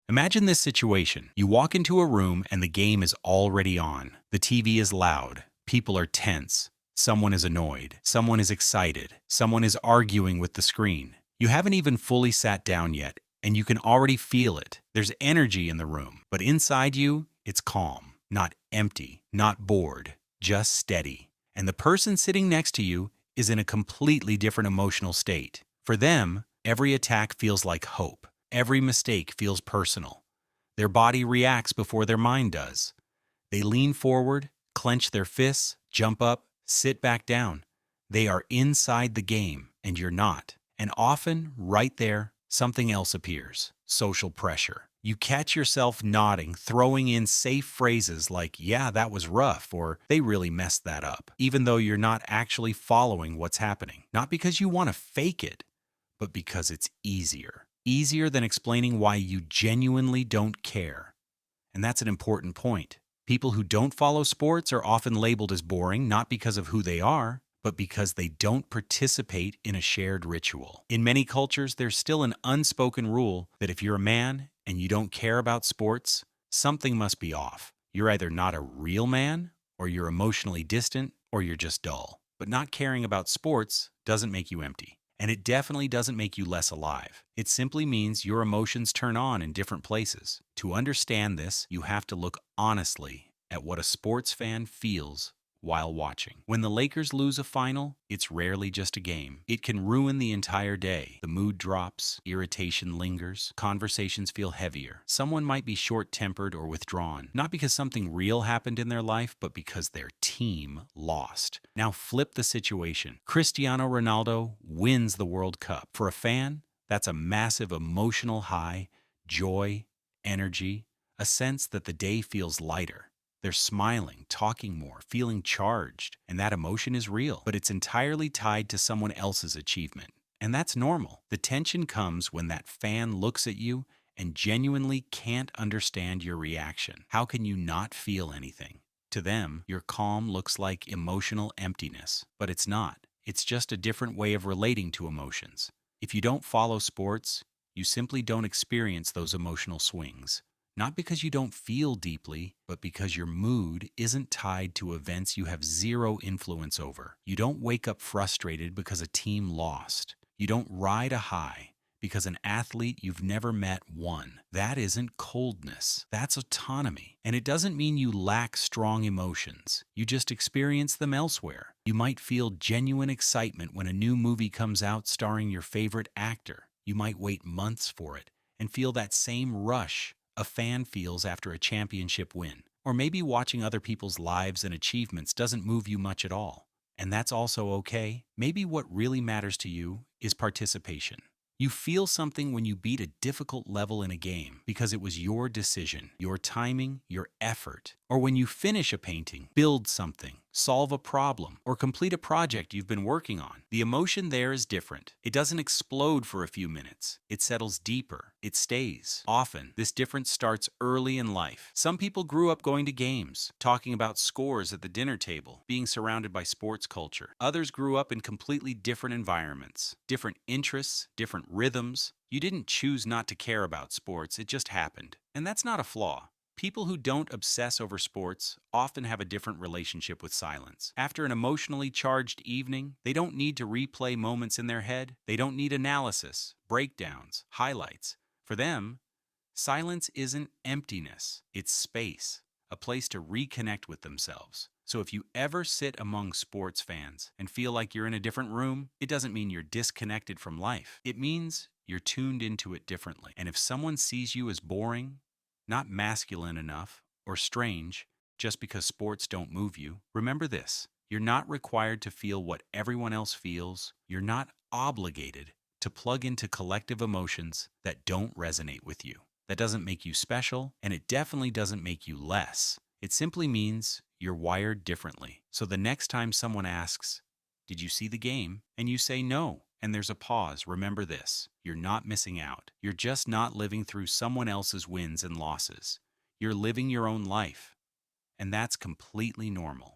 Imagine this situation. You walk into a room and the game is already on. The TV is loud. People are tense. Someone is annoyed. Someone is excited. Someone is arguing with the screen. You haven't even fully sat down yet, and you can already feel it. There's energy in the room, but inside you, it's calm, not empty, not bored, just steady. And the person sitting next to you is in a completely different emotional state. For them, every attack feels like hope. Every mistake feels personal. Their body reacts before their mind does. They lean forward, clench their fists, jump up, sit back down. They are inside the game, and you're not. And often, right there, something else appears. Social pressure. You catch yourself nodding, throwing in safe phrases like, yeah, that was rough, or they really messed that up, even though you're not actually following what's happening. Not because you want to fake it, but because it's easier. Easier than explaining why you genuinely don't care. And that's an important point. People who don't follow sports are often labeled as boring, not because of who they are, but because they don't participate in a shared ritual. In many cultures, there's still an unspoken rule that if you're a man and you don't care about sports, something must be off. You're either not a real man, or you're emotionally distant, or you're just dull. But not caring about sports doesn't make you empty. And it definitely doesn't make you less alive. It simply means your emotions turn on in different places. To understand this, you have to look honestly at what a sports fan feels while watching. When the Lakers lose a final, it's rarely just a game. It can ruin the entire day. The mood drops, irritation lingers, conversations feel heavier. Someone might be short-tempered or withdrawn, not because something real happened in their life, but because their team lost. Now flip the situation. Cristiano Ronaldo wins the World Cup. For a fan, that's a massive emotional high, joy, energy, a sense that the day feels lighter. They're smiling, talking more, feeling charged, and that emotion is real, but it's entirely tied to someone else's achievement. And that's normal. The tension comes when that fan looks at you and genuinely can't understand your reaction. How can you not feel anything? To them, your calm looks like emotional emptiness, but it's not. It's just a different way of relating to emotions. If you don't follow sports, you simply don't experience those emotional swings. Not because you don't feel deeply, but because your mood isn't tied to events you have zero influence over. You don't wake up frustrated because a team lost. You don't ride a high because an athlete you've never met won. That isn't coldness. That's autonomy. And it doesn't mean you lack strong emotions. You just experience them elsewhere. You might feel genuine excitement when a new movie comes out starring your favorite actor. You might wait months for it and feel that same rush a fan feels after a championship win. Or maybe watching other people's lives and achievements doesn't move you much at all. And that's also okay. Maybe what really matters to you is participation. You feel something when you beat a difficult level in a game because it was your decision, your timing, your effort. Or when you finish a painting, build something, solve a problem, or complete a project you've been working on. The emotion there is different. It doesn't explode for a few minutes. It settles deeper. It stays. Often, this difference starts early in life. Some people grew up going to games, talking about scores at the dinner table, being surrounded by sports culture. Others grew up in completely different environments, different interests, different rhythms. You didn't choose not to care about sports, it just happened. And that's not a flaw. People who don't obsess over sports often have a different relationship with silence. After an emotionally charged evening, they don't need to replay moments in their head. They don't need analysis, breakdowns, highlights. For them, silence isn't emptiness, it's space, a place to reconnect with themselves. So if you ever sit among sports fans and feel like you're in a different room, it doesn't mean you're disconnected from life. It means you're tuned into it differently. And if someone sees you as boring, not masculine enough, or strange, just because sports don't move you, remember this. You're not required to feel what everyone else feels. You're not obligated to plug into collective emotions that don't resonate with you. That doesn't make you special, and it definitely doesn't make you less. It simply means you're wired differently. So the next time someone asks, "Did you see the game?" and you say no, and there's a pause, remember this. You're not missing out. You're just not living through someone else's wins and losses. You're living your own life, and that's completely normal.